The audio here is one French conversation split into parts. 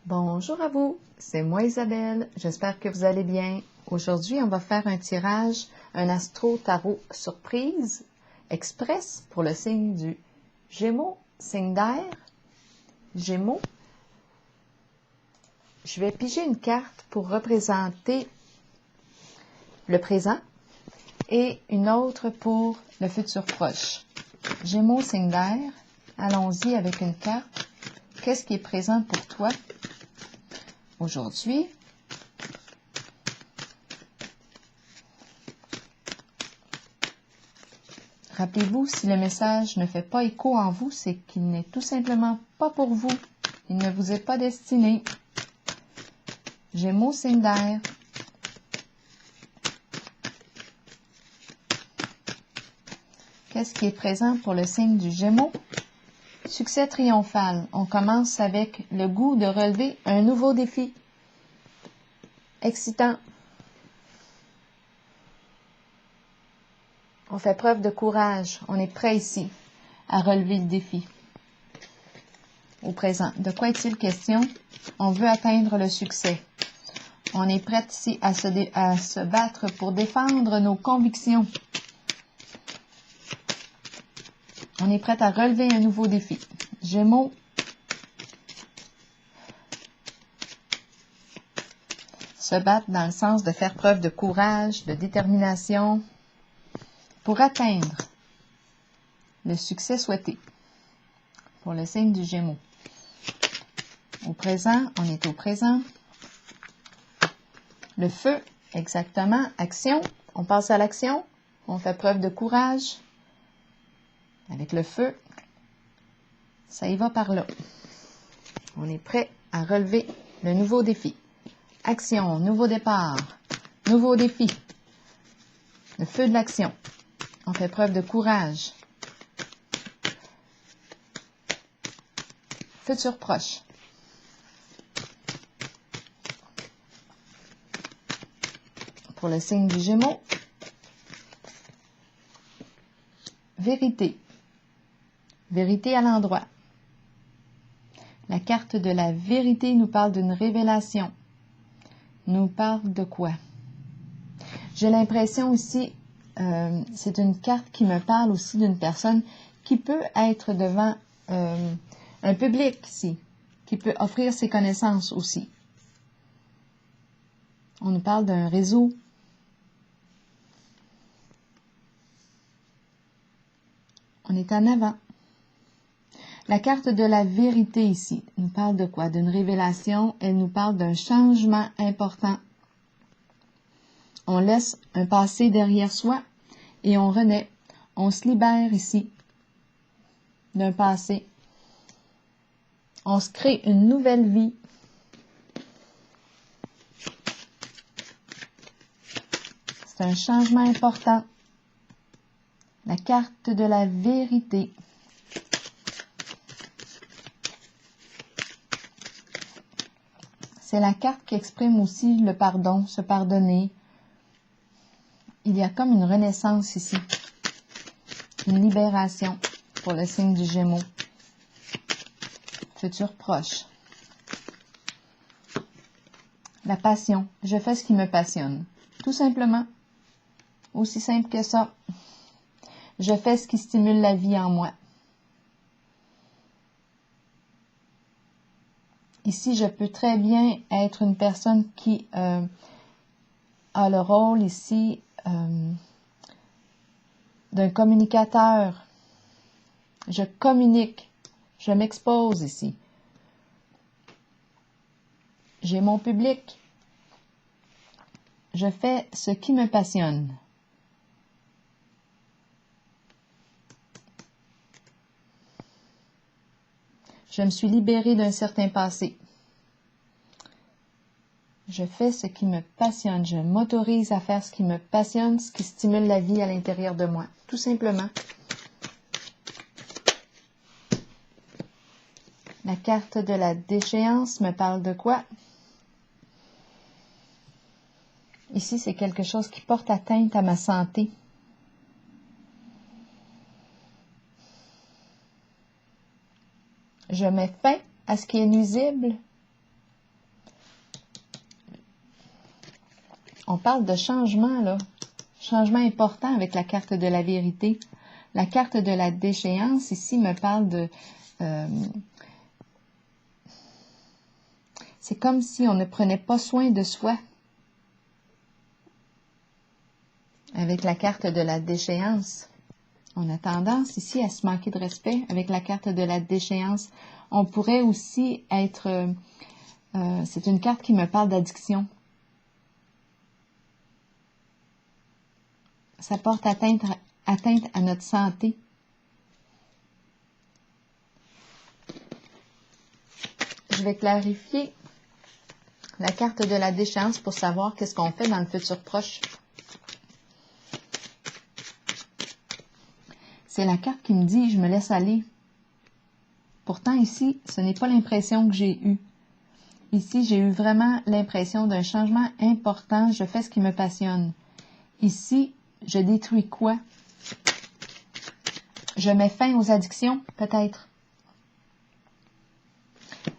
Bonjour à vous, c'est moi Isabelle, j'espère que vous allez bien. Aujourd'hui, on va faire un tirage, un astro tarot surprise, express pour le signe du Gémeaux, signe d'air, Gémeaux. Je vais piger une carte pour représenter le présent et une autre pour le futur proche. Gémeaux, signe d'air, allons-y avec une carte. Qu'est-ce qui est présent pour toi aujourd'hui? Rappelez-vous, si le message ne fait pas écho en vous, c'est qu'il n'est tout simplement pas pour vous. Il ne vous est pas destiné. Gémeaux, signe d'air. Qu'est-ce qui est présent pour le signe du Gémeaux? Succès triomphal. On commence avec le goût de relever un nouveau défi. Excitant. On fait preuve de courage. On est prêt ici à relever le défi. Au présent, de quoi est-il question? On veut atteindre le succès. On est prêt ici à se battre pour défendre nos convictions. On est prêt à relever un nouveau défi. Gémeaux. Se battre dans le sens de faire preuve de courage, de détermination pour atteindre le succès souhaité pour le signe du Gémeaux. Au présent, on est au présent. Le feu, exactement. Action, on passe à l'action. On fait preuve de courage. Avec le feu, ça y va par là. On est prêt à relever le nouveau défi. Action, nouveau départ, nouveau défi. Le feu de l'action. On fait preuve de courage. Futur proche. Pour le signe du Gémeaux, vérité. Vérité à l'endroit. La carte de la vérité nous parle d'une révélation. Nous parle de quoi? J'ai l'impression ici, c'est une carte qui me parle aussi d'une personne qui peut être devant un public ici, qui peut offrir ses connaissances aussi. On nous parle d'un réseau. On est en avant. La carte de la vérité ici nous parle de quoi? D'une révélation. Elle nous parle d'un changement important. On laisse un passé derrière soi et on renaît. On se libère ici d'un passé. On se crée une nouvelle vie. C'est un changement important. La carte de la vérité. C'est la carte qui exprime aussi le pardon, se pardonner. Il y a comme une renaissance ici. Une libération pour le signe du Gémeaux. Futur proche. La passion. Je fais ce qui me passionne. Tout simplement. Aussi simple que ça. Je fais ce qui stimule la vie en moi. Ici, je peux très bien être une personne qui a le rôle ici d'un communicateur. Je communique. Je m'expose ici. J'ai mon public. Je fais ce qui me passionne. Je me suis libérée d'un certain passé. Je fais ce qui me passionne. Je m'autorise à faire ce qui me passionne, ce qui stimule la vie à l'intérieur de moi. Tout simplement. La carte de la déchéance me parle de quoi? Ici, c'est quelque chose qui porte atteinte à ma santé. Je mets fin à ce qui est nuisible On parle de changement, là. Changement important avec la carte de la vérité. La carte de la déchéance, ici, me parle de... c'est comme si on ne prenait pas soin de soi. Avec la carte de la déchéance, on a tendance ici à se manquer de respect. Avec la carte de la déchéance, on pourrait aussi être... c'est une carte qui me parle d'addiction. Ça porte atteinte à notre santé. Je vais clarifier la carte de la déchéance pour savoir qu'est-ce qu'on fait dans le futur proche. C'est la carte qui me dit « je me laisse aller ». Pourtant, ici, ce n'est pas l'impression que j'ai eue. Ici, j'ai eu vraiment l'impression d'un changement important. Je fais ce qui me passionne. Ici, je détruis quoi? Je mets fin aux addictions, peut-être.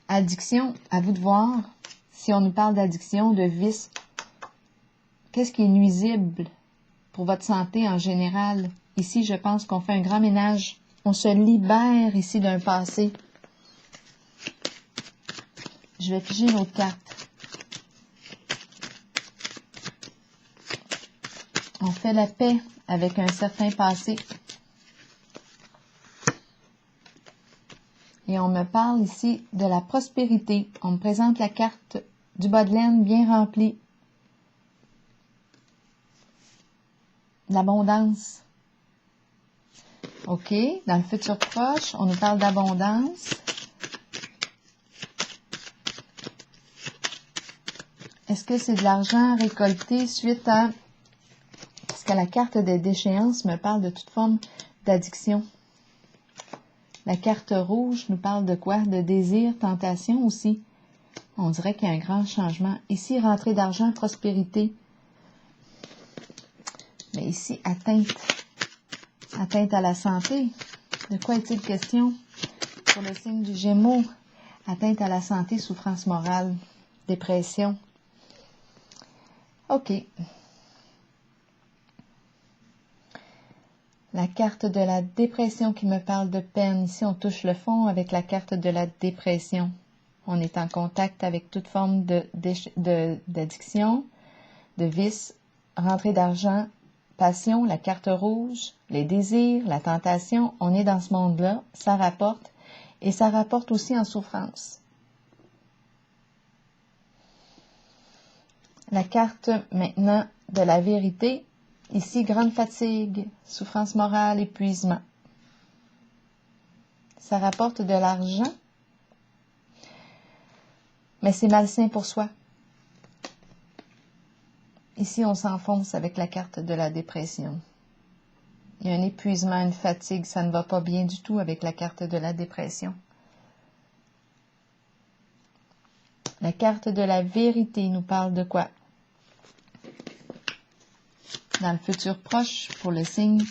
Addiction, à vous de voir. Si on nous parle d'addiction, de vice, qu'est-ce qui est nuisible pour votre santé en général? Ici, je pense qu'on fait un grand ménage. On se libère ici d'un passé. Je vais piger une autre carte. On fait la paix avec un certain passé. Et on me parle ici de la prospérité. On me présente la carte du bas de laine bien remplie. L'abondance. OK. Dans le futur proche, on nous parle d'abondance. Est-ce que c'est de l'argent récolté suite à... Parce que la carte des déchéances me parle de toute forme d'addiction. La carte rouge nous parle de quoi? De désir, tentation aussi. On dirait qu'il y a un grand changement. Ici, rentrée d'argent, prospérité. Mais ici, atteinte. Atteinte à la santé. De quoi est-il question? Pour le signe du Gémeaux, atteinte à la santé, souffrance morale, dépression. OK. La carte de la dépression qui me parle de peine. Ici, on touche le fond avec la carte de la dépression. On est en contact avec toute forme d'addiction, de vice, rentrée d'argent, passion, la carte rouge, les désirs, la tentation. On est dans ce monde-là. Ça rapporte. Et ça rapporte aussi en souffrance. La carte maintenant de la vérité. Ici, grande fatigue, souffrance morale, épuisement. Ça rapporte de l'argent, mais c'est malsain pour soi. Ici, on s'enfonce avec la carte de la dépression. Il y a un épuisement, une fatigue, ça ne va pas bien du tout avec la carte de la dépression. La carte de la vérité nous parle de quoi? Dans le futur proche, pour le signe,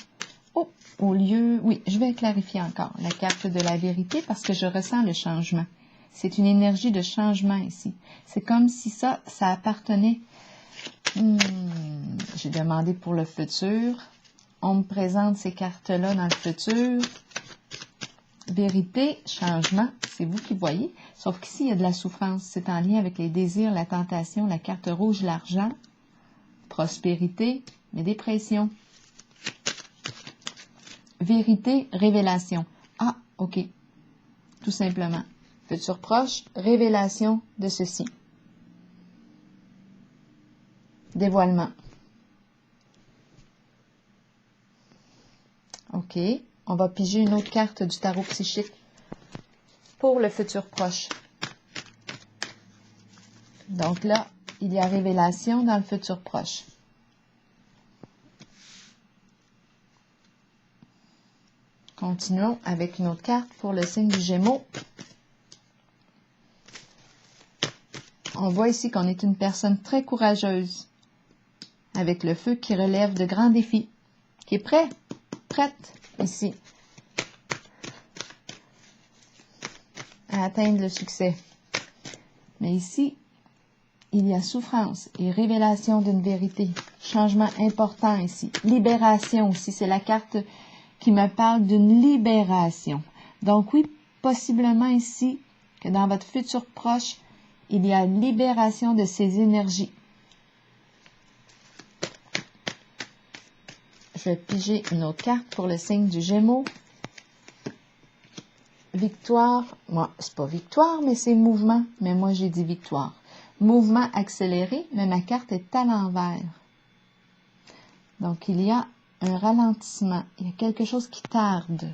au lieu... Oui, je vais clarifier encore la carte de la vérité parce que je ressens le changement. C'est une énergie de changement ici. C'est comme si ça appartenait... J'ai demandé pour le futur. On me présente ces cartes-là dans le futur. Vérité, changement, c'est vous qui voyez. Sauf qu'ici, il y a de la souffrance. C'est en lien avec les désirs, la tentation, la carte rouge, l'argent, prospérité, mais dépression. Vérité, révélation. Ah, OK. Tout simplement. Futur proche, révélation de ceci. Dévoilement. OK. On va piger une autre carte du tarot psychique pour le futur proche. Donc là, il y a révélation dans le futur proche. Continuons avec une autre carte pour le signe du Gémeaux. On voit ici qu'on est une personne très courageuse, avec le feu qui relève de grands défis, qui est prête ici, à atteindre le succès. Mais ici, il y a souffrance et révélation d'une vérité. Changement important ici. Libération aussi, c'est la carte qui me parle d'une libération. Donc oui, possiblement ici, que dans votre futur proche, il y a libération de ces énergies. Je vais piger une autre carte pour le signe du Gémeaux. Victoire, moi, c'est pas victoire, mais c'est mouvement, mais moi j'ai dit victoire. Mouvement accéléré, mais ma carte est à l'envers. Donc il y a un ralentissement, il y a quelque chose qui tarde,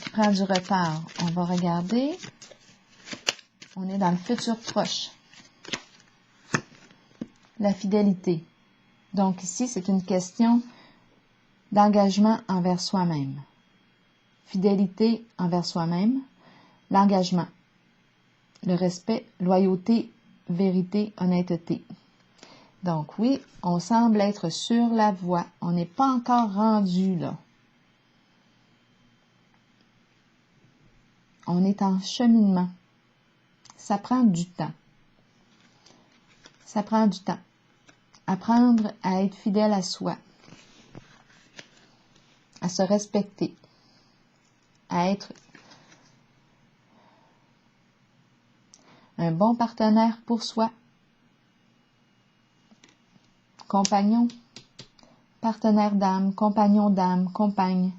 qui prend du retard. On va regarder, on est dans le futur proche. La fidélité. Donc ici, c'est une question d'engagement envers soi-même. Fidélité envers soi-même, l'engagement, le respect, loyauté, vérité, honnêteté. Donc oui, on semble être sur la voie. On n'est pas encore rendu là. On est en cheminement. Ça prend du temps. Ça prend du temps. Apprendre à être fidèle à soi, à se respecter, à être un bon partenaire pour soi, compagnon, partenaire d'âme, compagnon d'âme, compagne.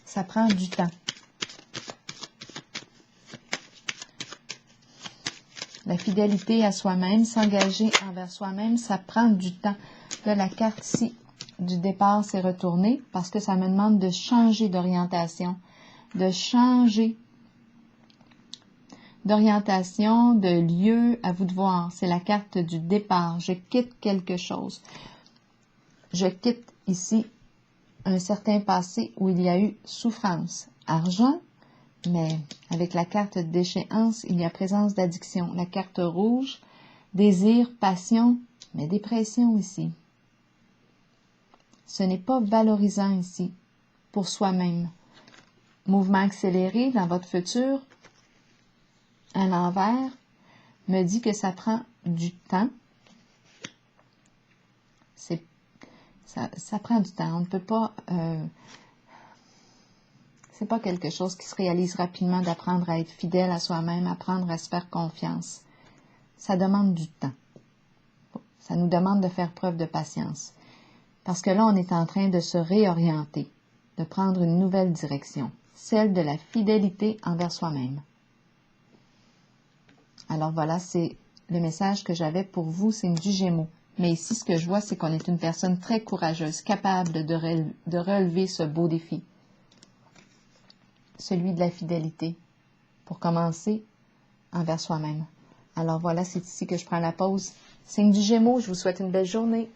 Ça prend du temps. La fidélité à soi-même, s'engager envers soi-même, ça prend du temps. Là, la carte ici du départ s'est retournée parce que ça me demande de changer d'orientation, de changer d'orientation, de lieu, à vous de voir. C'est la carte du départ. Je quitte quelque chose. Je quitte ici un certain passé où il y a eu souffrance, argent, mais avec la carte d'échéance, il y a présence d'addiction. La carte rouge, désir, passion, mais dépression ici. Ce n'est pas valorisant ici pour soi-même. Mouvement accéléré dans votre futur, à l'envers, me dit que ça prend du temps. Ça prend du temps. On ne peut pas... c'est pas quelque chose qui se réalise rapidement d'apprendre à être fidèle à soi-même, apprendre à se faire confiance. Ça demande du temps. Ça nous demande de faire preuve de patience. Parce que là, on est en train de se réorienter, de prendre une nouvelle direction, celle de la fidélité envers soi-même. Alors voilà, c'est le message que j'avais pour vous, signe du Gémeaux. Mais ici, ce que je vois, c'est qu'on est une personne très courageuse, capable de relever ce beau défi. Celui de la fidélité, pour commencer envers soi-même. Alors voilà, c'est ici que je prends la pause. Signe du Gémeaux, je vous souhaite une belle journée.